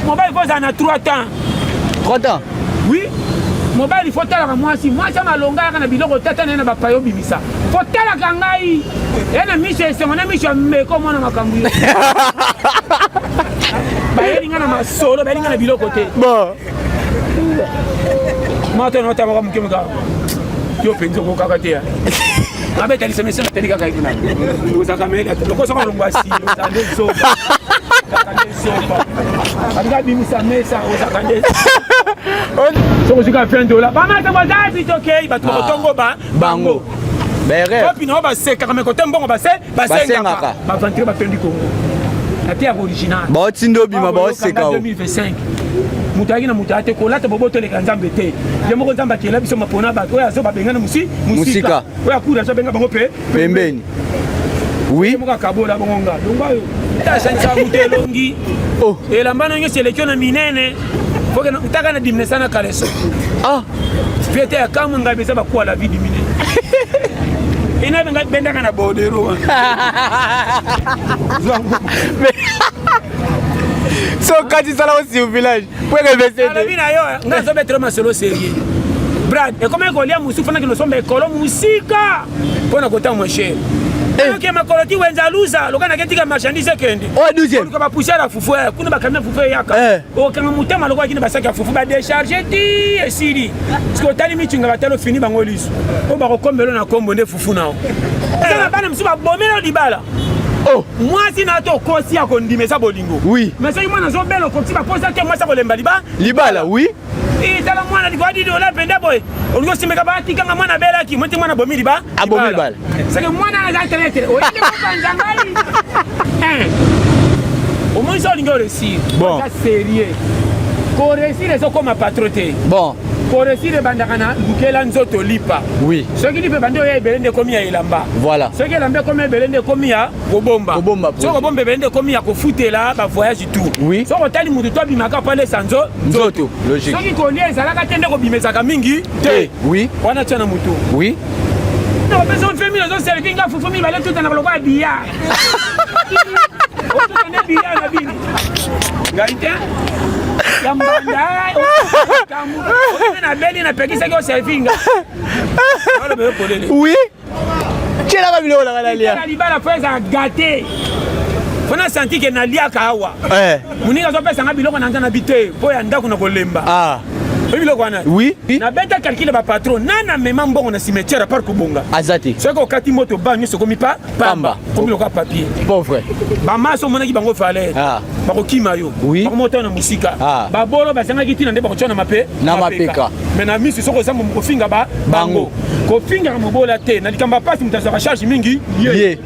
mobile il faut ça na 3 ans. 3 ans. Oui. Mobile il faut tala moi si moi ça malonga kana biloko tata na ba payo bimisa. Faut tala kangai. Ena mise se mona mise me ko mona makambu. Ba yelinga na masolo ba yelinga na biloko te. Bon. Mata no tama comme kimga. Yo penzo ko kakate. Abe tali semese na tali kakai kuna. Uza kamera. Loko sama longwa si, uza ndezo. Anga bimisa mesa uza kandeza. So usika $20. Ba mata bazazi tokei ba tokongo ba bango. Bere. Kopi no ba seka kama kote mbongo ba se ba senga. Ba vantre ba pendi Congo. Ati original. Ba tindo bima ba seka. 2025. Mutaki na mutate kolata boboto le kanzambe te. Je moko nzamba kela biso mapona ba to ya zo ba bengana musika. Oya kula zo benga bango pe pembeni. Oui. Moko kabola bonga. Donga yo. Ta shanza mutelongi. Oh. Elambano nge selection na minene. Foke utaka na dimnesa na kaleso. Ah. Fiete ya kama ngabeza ba kwa la vie du minene. Ina benga benda kana bodero. So quand tu sala aussi au village, pour investir. La vie na yo, ngazo betro masolo sérieux. Brad, et comment kolia musu fana que nous sommes écolo musika. Pona kota mon cher. Ok makoloti wenza luza, lokana ketika marchandise kendi. Oh 12e. Ko ba pousser la fufu, kuna ba kamera fufu yaka. O kama mutema lokwa kini basaka fufu ba décharger ti esiri. Parce que tali mitunga batalo fini bango liso. O ba ko kombelo na kombo nde fufu nao. Ça bana msuba bomelo dibala. Oh, moi si nato kosi ya kondimesa bolingo. Oui. Mais c'est moi nazo belo ko tiba posa ke moi sa kolemba liba. Libala, oui. Et tala mwana di kwadi dola penda boy. Olgo simeka ba tika nga mwana bela ki, moti mwana bomi liba. Abomi libala. C'est que mwana na zaitelete. O ile ko banjangali. Au moins ça lingo réussir. Bon. C'est sérieux. Ko réussir eso comme patroté. Bon. Pour réussir les bandana, bukela nzoto lipa. Oui. Ceux qui disent bando ya belende komi ya ilamba. Voilà. Ceux qui lamba komi belende komi ya bobomba. Bobomba. Ceux qui bombe belende komi ya ko foutela ba voyage tout. Oui. Ceux qui tali mutu to bimaka pale sanzo nzoto. Logique. Ceux qui kolia ezalaka tende ko bimezaka mingi te. Oui. Wana tshana mutu. Oui. Non, mais on fait mieux, on sait que nga fufu mi balé tout en avalo billard. On te billard la bini. Gaïta. Oui. Tu l'as vu là la lia. La fois a gâté. On a senti que Nalia Kawa. Moninga zo pesa ngabiloko na nzana bité po ya ndako na kolemba. Ah. Oui. Na beta calcule ba patron nana mema mbongo na cimetière par kubonga. Azati. Ce ko kati moto ba ni sokomi pa pamba. Comme le papier. Pauvre. Ba maso monaki bango fale. Ah. Ba ko kimayo. Oui. Ba moto na musika. Ah. Ba bolo ba sanga kitina nde ba ko chona mape. Na mapeka. Mais na misi soko zambo ko finga ba bango. Ko finga mo bola te na likamba pasi mutaza ba charge mingi. Ye.